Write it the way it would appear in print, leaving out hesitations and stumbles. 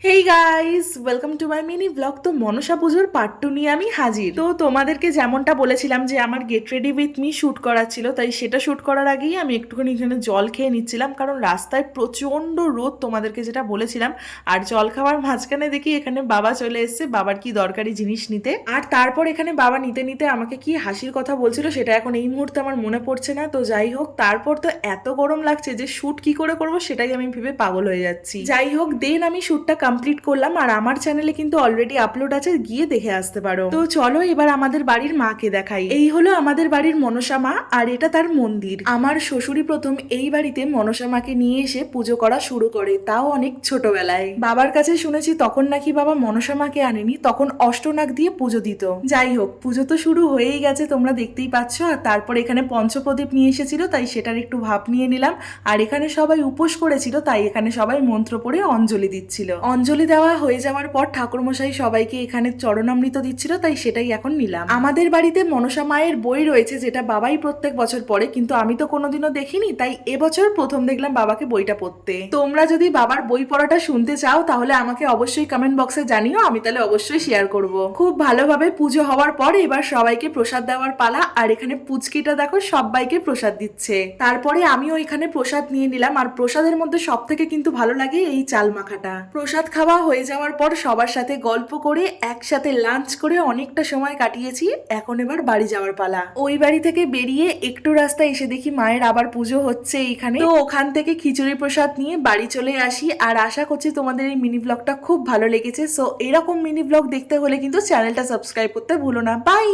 Hey guys, welcome to my mini blog. তো মনসা পুজোর part 2 নিয়ে আমি হাজির। তো তোমাদেরকে যেমনটা বলেছিলাম যে আমার get ready with me shoot করার ছিল, তাই সেটা শুট করার আগেই আমি একটুখানি এখানে জল খেয়ে নিচ্ছিলাম, কারণ রাস্তায় প্রচন্ড রোদ, তোমাদেরকে যেটা বলেছিলাম। আর জল খাওয়ার মাঝখানে দেখি এখানে বাবা চলে এসেছে, বাবার কি দরকারি জিনিস নিতে। আর তারপর এখানে বাবা নিতে নিতে আমাকে কি হাসির কথা বলছিল সেটা এখন এই মুহূর্তে আমার মনে পড়ছে না। তো যাই হোক, তারপর তো এত গরম লাগছে যে শুট কি করে করবো সেটাই আমি ভেবে পাগল হয়ে যাচ্ছি। যাই হোক, দেন আমি শুটটা কমপ্লিট করলাম, আর আমার চ্যানেলে কিন্তু অলরেডি আপলোড আছে, গিয়ে দেখে আসতে পারো। তো চলো এবার আমাদের বাড়ির মাকে দেখাই। এই হলো আমাদের বাড়ির মনসা মা, আর এটা তার মন্দির। আমার শ্বশুরই প্রথম এই বাড়িতে মনসা মাকে নিয়ে এসে পুজো করা শুরু করে, তাও অনেক ছোটবেলায়। বাবার কাছে শুনেছি তখন নাকি বাবা মনসা মাকে আনেনি, তখন অষ্টনাগ দিয়ে পুজো দিত। যাই হোক, পুজো তো শুরু হয়েই গেছে, তোমরা দেখতেই পাচ্ছ। আর তারপর এখানে পঞ্চপ্রদীপ নিয়ে এসেছিল, তাই সেটার একটু ভাব নিয়ে নিলাম। আর এখানে সবাই উপোস করেছিল, তাই এখানে সবাই মন্ত্র পড়ে অঞ্জলি দিচ্ছিল। অঞ্জলি দেওয়া হয়ে যাওয়ার পর ঠাকুরমশাই সবাইকে এখানে চরণামৃত দিচ্ছিল, তাই সেটাই এখন নিলাম। আমাদের বাড়িতে মনসা মায়ের বই রয়েছে, যেটা বাবাই প্রত্যেক বছর পড়ে, কিন্তু আমি তো কোনোদিনও দেখিনি, তাই এবছর প্রথম দেখলাম বাবাকে বইটা পড়তে। তোমরা যদি বাবার বই পড়াটা শুনতে চাও তাহলে আমাকে অবশ্যই কমেন্ট বক্সে জানিও, আমি তাহলে অবশ্যই শেয়ার করব। খুব ভালোভাবে পুজো হওয়ার পর এবার সবাইকে প্রসাদ দেওয়ার পালা। আর এখানে পুচকিটা দেখো সবাইকে প্রসাদ দিচ্ছে। তারপরে আমিও এখানে প্রসাদ নিয়ে নিলাম। আর প্রসাদের মধ্যে সব থেকে কিন্তু ভালো লাগে এই চাল মাখাটা। প্রসাদ খাওয়া হয়ে যাওয়ার পর সবার সাথে গল্প করে একসাথে লাঞ্চ করে অনেকটা সময় কাটিয়েছি। এখন এবার বাড়ি যাওয়ার পালা। ওই বাড়ি থেকে বেরিয়ে একটু রাস্তা এসে দেখি মায়ের আবার পুজো হচ্ছে এইখানে। তো ওখান থেকে খিচুড়ি প্রসাদ নিয়ে বাড়ি চলে আসি। আর আশা করছি তোমাদের এই মিনি ব্লগটা খুব ভালো লেগেছে। সো এরকম মিনি ব্লগ দেখতে হলে কিন্তু চ্যানেলটা সাবস্ক্রাইব করতে ভুলো না। বাই।